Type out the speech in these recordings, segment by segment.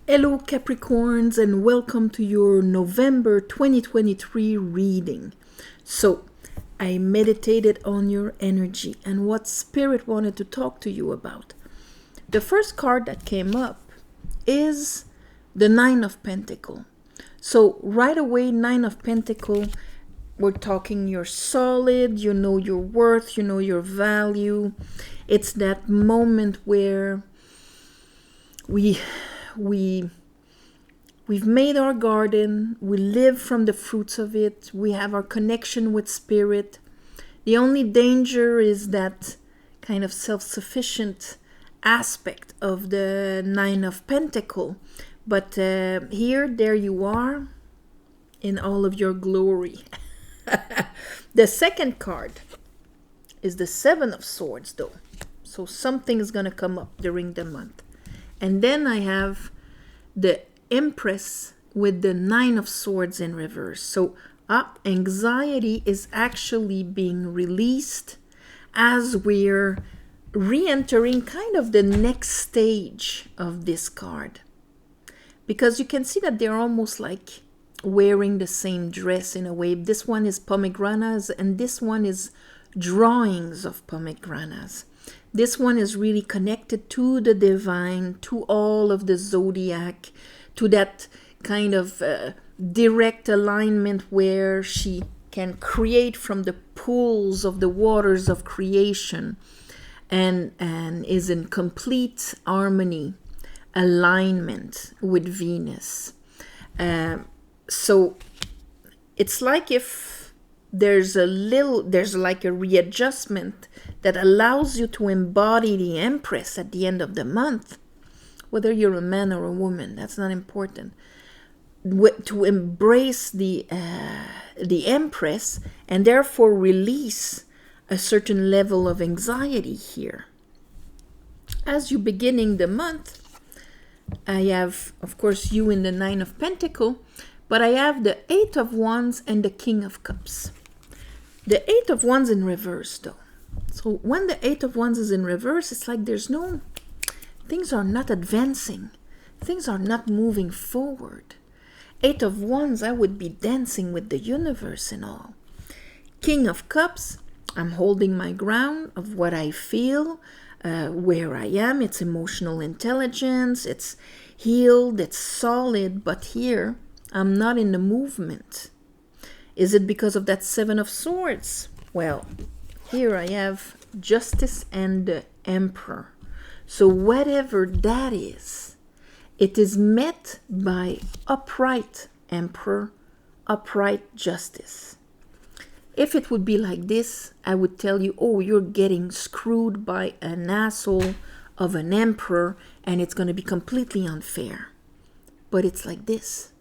Hello Capricorns and welcome to your November 2023 reading. So, I meditated on your energy and what Spirit wanted to talk to you about. The first card that came up is the Nine of Pentacles. So, right away, Nine of Pentacles, we're talking you're solid, you know your worth, you know your value. It's that moment where we've made our garden, we live from the fruits of it, we have our connection with Spirit. The only danger is that kind of self-sufficient aspect of the Nine of Pentacles. But there you are in all of your glory. The second card is the Seven of Swords, though. So something is going to come up during the month. And then I have the Empress with the Nine of Swords in reverse. So anxiety is actually being released as we're re-entering kind of the next stage of this card. Because you can see that they're almost like wearing the same dress in a way. This one is pomegranates and this one is drawings of pomegranates. This one is really connected to the divine, to all of the zodiac, to that kind of direct alignment where she can create from the pools of the waters of creation and is in complete harmony, alignment with Venus. So it's like if there's like a readjustment that allows you to embody the Empress at the end of the month. Whether you're a man or a woman, that's not important. To embrace the Empress and therefore release a certain level of anxiety here. As you're beginning the month, I have, of course, you in the Nine of Pentacles, but I have the Eight of Wands and the King of Cups. The Eight of Wands in reverse, though. So when the Eight of Wands is in reverse, it's like things are not advancing. Things are not moving forward. Eight of Wands, I would be dancing with the universe and all. King of Cups, I'm holding my ground of what I feel, where I am. It's emotional intelligence. It's healed. It's solid. But here, I'm not in the movement. Is it because of that Seven of Swords? Well, here I have Justice and the Emperor. So whatever that is, it is met by upright Emperor, upright Justice. If it would be like this, I would tell you, oh, you're getting screwed by an asshole of an emperor and it's going to be completely unfair. But it's like this.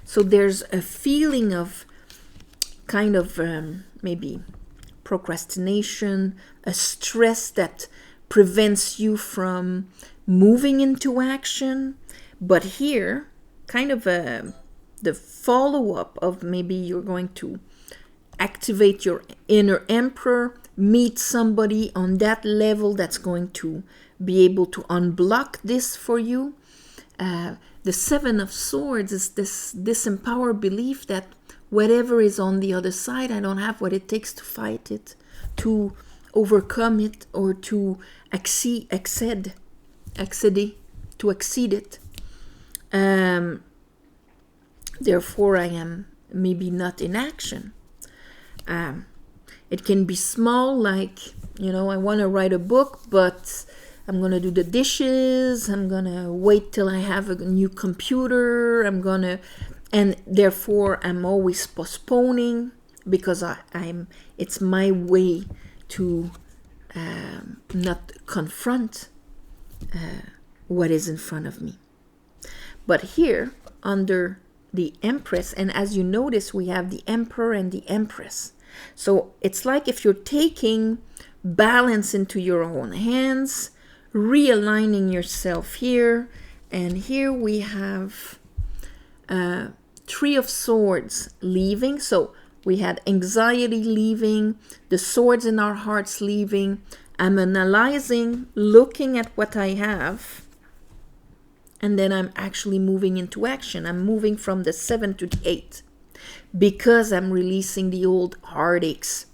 So there's a feeling of kind of maybe procrastination, a stress that prevents you from moving into action. But here, kind of the follow-up of maybe you're going to activate your inner emperor, meet somebody on that level that's going to be able to unblock this for you. The Seven of Swords is this empowered belief that whatever is on the other side, I don't have what it takes to fight it, to overcome it, or to exceed it. Therefore, I am maybe not in action. It can be small, like, I want to write a book, but I'm going to do the dishes. I'm going to wait till I have a new computer. And therefore I'm always postponing because it's my way to not confront what is in front of me. But here, under the Empress, and as you notice, we have the Emperor and the Empress. So it's like if you're taking balance into your own hands, realigning yourself here, and here we have Three of Swords leaving. So we had anxiety leaving, the swords in our hearts leaving. I'm analyzing, looking at what I have, and then I'm actually moving into action. I'm moving from the 7 to the 8 because I'm releasing the old heartaches.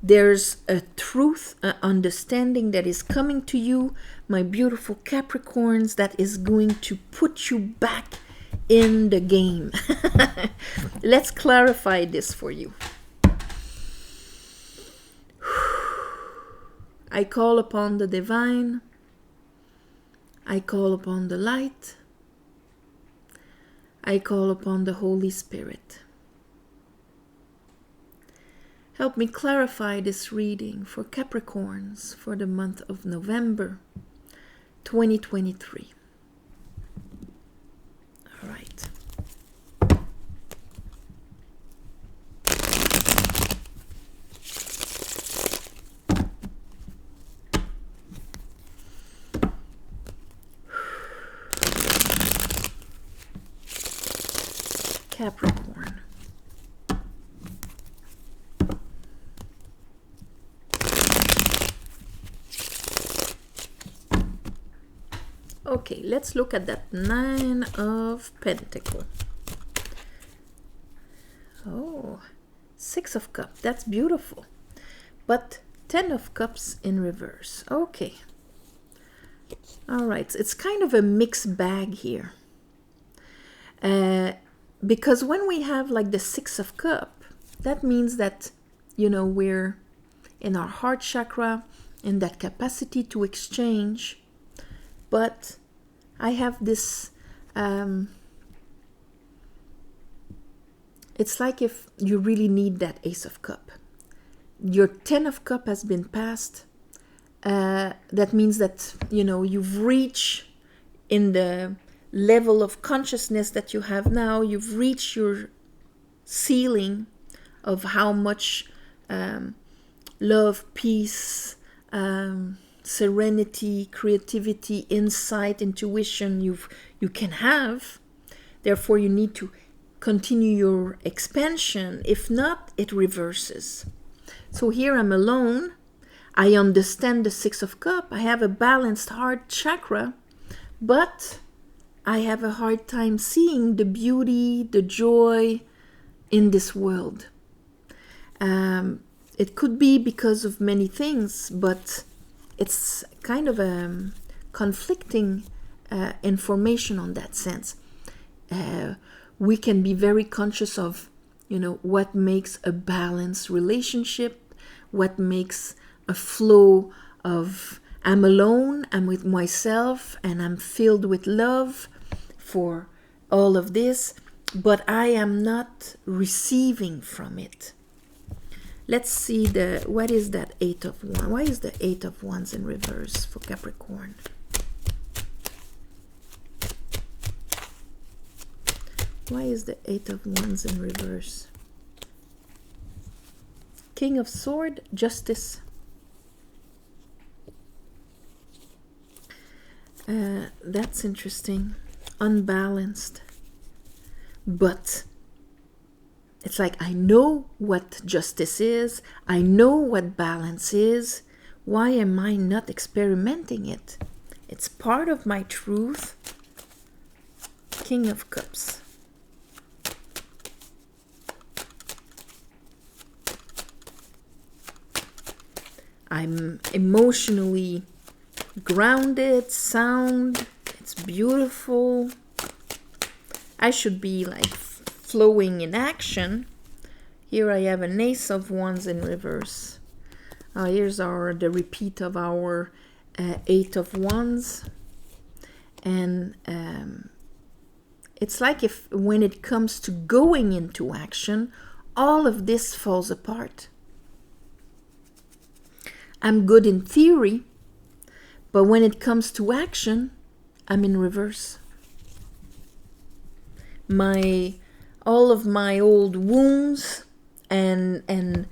There's a truth, an understanding that is coming to you, my beautiful Capricorns, that is going to put you back in the game. Let's clarify this for you. I call upon the divine. I call upon the light. I call upon the Holy Spirit. Help me clarify this reading for Capricorns for the month of November 2023. All right. Capricorn. Okay, let's look at that 9 of Pentacles. Oh, 6 of Cups. That's beautiful. But 10 of Cups in reverse. Okay. All right. It's kind of a mixed bag here. Because when we have like the 6 of Cups, that means that, you know, we're in our heart chakra, in that capacity to exchange. But I have this, it's like if you really need that Ace of Cup. Your 10 of Cup has been passed. That means that, you know, you've reached in the level of consciousness that you have now, you've reached your ceiling of how much love, peace, serenity, creativity, insight, intuition you can have. Therefore, you need to continue your expansion. If not, it reverses. So here I'm alone. I understand the 6 of Cups. I have a balanced heart chakra, but I have a hard time seeing the beauty, the joy in this world. It could be because of many things, but it's kind of a conflicting information on that sense. We can be very conscious of, you know, what makes a balanced relationship, what makes a flow of I'm alone, I'm with myself, and I'm filled with love for all of this, but I am not receiving from it. Let's see what is that 8 of Wands? Why is the 8 of Wands in reverse for Capricorn? Why is the 8 of Wands in reverse? King of Swords, Justice. That's interesting. Unbalanced. But it's like I know what justice is. I know what balance is. Why am I not experimenting it? It's part of my truth. King of Cups. I'm emotionally grounded, sound. It's beautiful. I should be like flowing in action. Here I have an Ace of Wands in reverse. Here's the repeat of our 8 of Wands. And it's like if when it comes to going into action, all of this falls apart. I'm good in theory, but when it comes to action, I'm in reverse. All of my old wounds and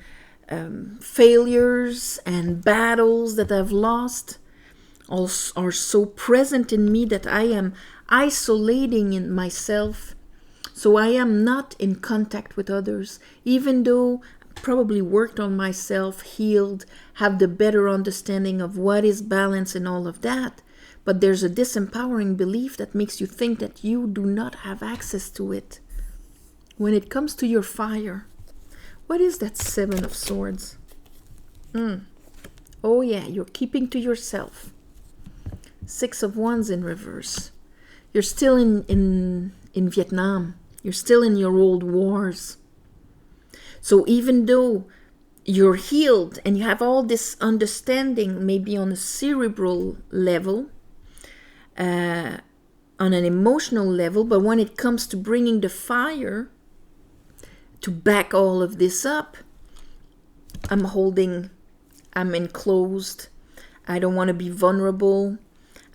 failures and battles that I've lost are so present in me that I am isolating in myself. So I am not in contact with others, even though I probably worked on myself, healed, have the better understanding of what is balance and all of that. but there's a disempowering belief that makes you think that you do not have access to it. When it comes to your fire, what is that Seven of Swords? Oh yeah, you're keeping to yourself. Six of Wands in reverse. You're still in Vietnam. You're still in your old wars. So even though you're healed and you have all this understanding, maybe on a cerebral level, on an emotional level, but when it comes to bringing the fire to back all of this up, I'm enclosed, I don't want to be vulnerable,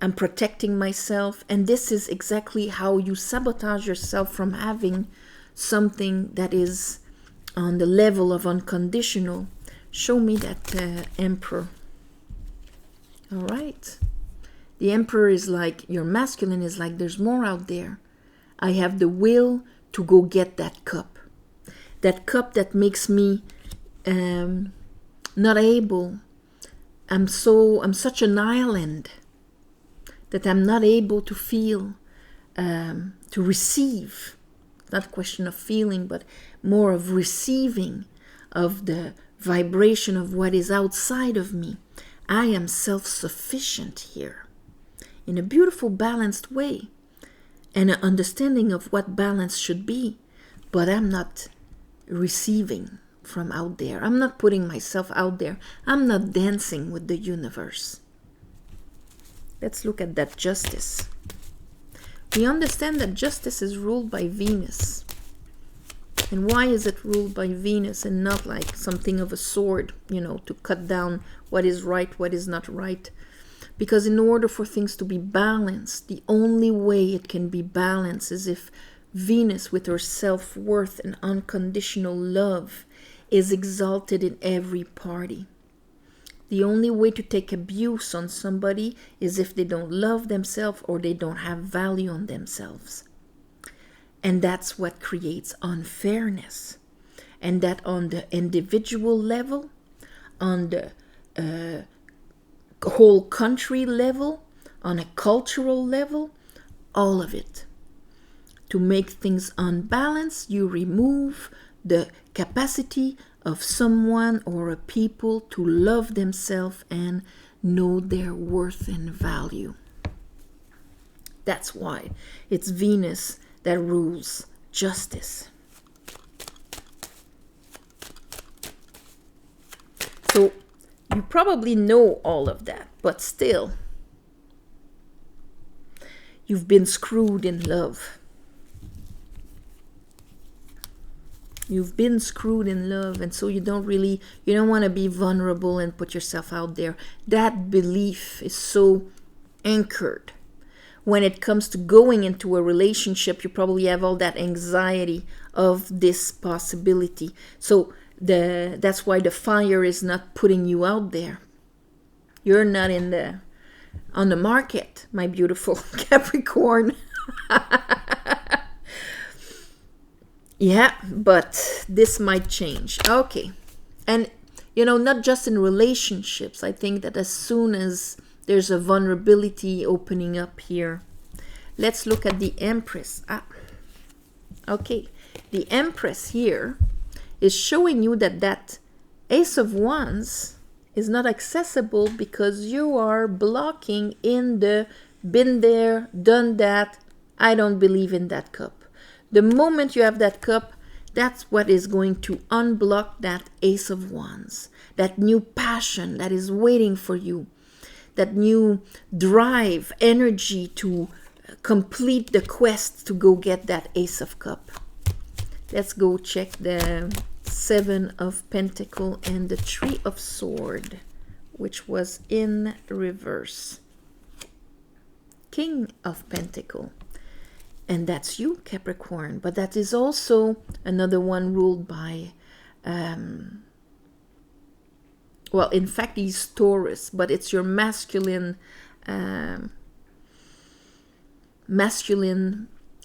I'm protecting myself, and this is exactly how you sabotage yourself from having something that is on the level of unconditional. Show me that Emperor. All right. The Emperor is like, your masculine is like, there's more out there. I have the will to go get that cup. That cup that makes me not able. I'm such an island that I'm not able to feel, to receive. Not a question of feeling, but more of receiving of the vibration of what is outside of me. I am self-sufficient here in a beautiful, balanced way, and an understanding of what balance should be, but I'm not receiving from out there. I'm not putting myself out there. I'm not dancing with the universe. Let's look at that Justice. We understand that Justice is ruled by Venus. And why is it ruled by Venus and not like something of a sword, to cut down what is right, what is not right? Because in order for things to be balanced, the only way it can be balanced is if Venus, with her self-worth and unconditional love, is exalted in every party. The only way to take abuse on somebody is if they don't love themselves or they don't have value on themselves. And that's what creates unfairness. And that on the individual level, on the whole country level, on a cultural level, all of it. To make things unbalanced, you remove the capacity of someone or a people to love themselves and know their worth and value. That's why it's Venus that rules Justice. So you probably know all of that, but still, you've been screwed in love. You've been screwed in love, and so you don't want to be vulnerable and put yourself out there. That belief is so anchored. When it comes to going into a relationship, you probably have all that anxiety of this possibility. So that's why the fire is not putting you out there. You're not on the market, my beautiful Capricorn. Yeah, but this might change. Okay. And, not just in relationships. I think that as soon as there's a vulnerability opening up here, let's look at the Empress. Okay. The Empress here is showing you that Ace of Wands is not accessible because you are blocking in the been there, done that, I don't believe in that cup. The moment you have that cup, that's what is going to unblock that Ace of Wands, that new passion that is waiting for you, that new drive, energy to complete the quest to go get that Ace of Cup. Let's go check the Seven of Pentacle and the Three of Sword, which was in reverse. King of Pentacle. And that's you, Capricorn. But that is also another one ruled by, in fact, he's Taurus, but it's your masculine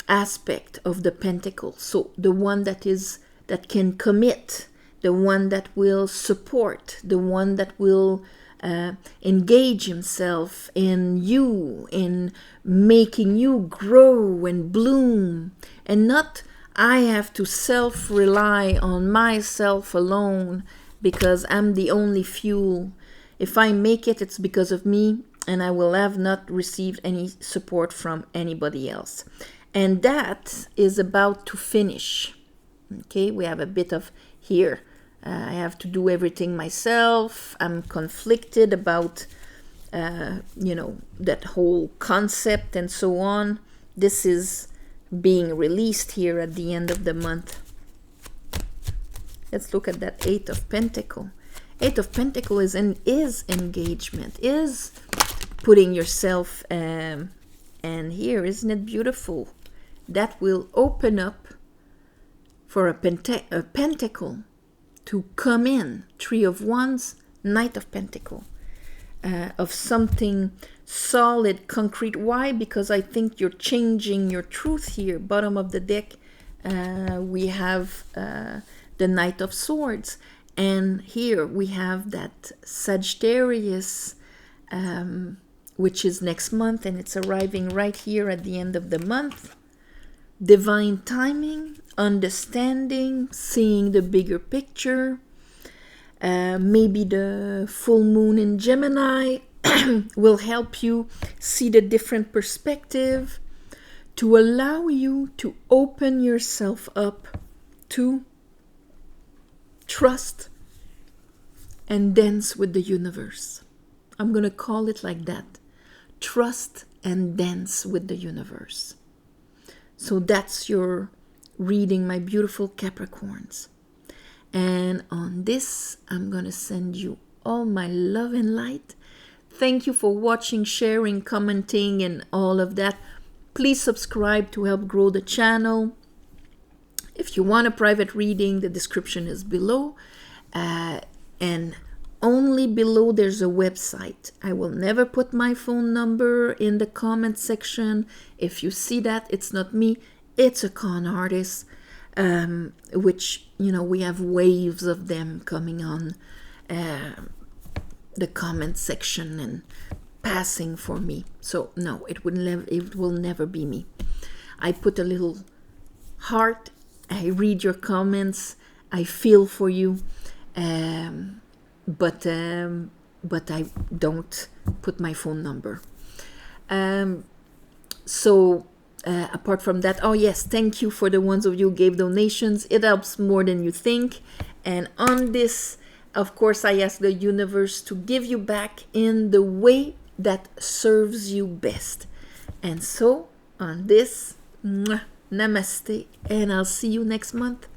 aspect of the pentacle. So the one that can commit, the one that will support, the one that will engage himself in you, in making you grow and bloom, and not I have to self-rely on myself alone because I'm the only fuel. If I make it, it's because of me, and I will have not received any support from anybody else. And that is about to finish. Okay, we have a bit of here. I have to do everything myself. I'm conflicted about, that whole concept and so on. This is being released here at the end of the month. Let's look at that Eight of Pentacles. Eight of Pentacles is engagement, is putting yourself, and here, isn't it beautiful? That will open up for a pentacle to come in. Three of Wands, Knight of Pentacles, of something solid, concrete. Why? Because I think you're changing your truth here. Bottom of the deck, we have the Knight of Swords. And here we have that Sagittarius, which is next month, and it's arriving right here at the end of the month. Divine timing, understanding, seeing the bigger picture. Maybe the full moon in Gemini will help you see the different perspective, to allow you to open yourself up to trust and dance with the universe. I'm going to call it like that. Trust and dance with the universe. So that's your reading, my beautiful Capricorns. And on this, I'm going to send you all my love and light. Thank you for watching, sharing, commenting, and all of that. Please subscribe to help grow the channel. If you want a private reading, the description is below. And only below there's a website. I will never put my phone number in the comment section. If you see that, it's not me. It's a con artist, which, we have waves of them coming on the comment section and passing for me. So no, it will never be me. I put a little heart. I read your comments. I feel for you. But I don't put my phone number. Apart from that, oh yes, thank you for the ones of you who gave donations. It helps more than you think. And on this, of course, I ask the universe to give you back in the way that serves you best. And so, on this, namaste, and I'll see you next month.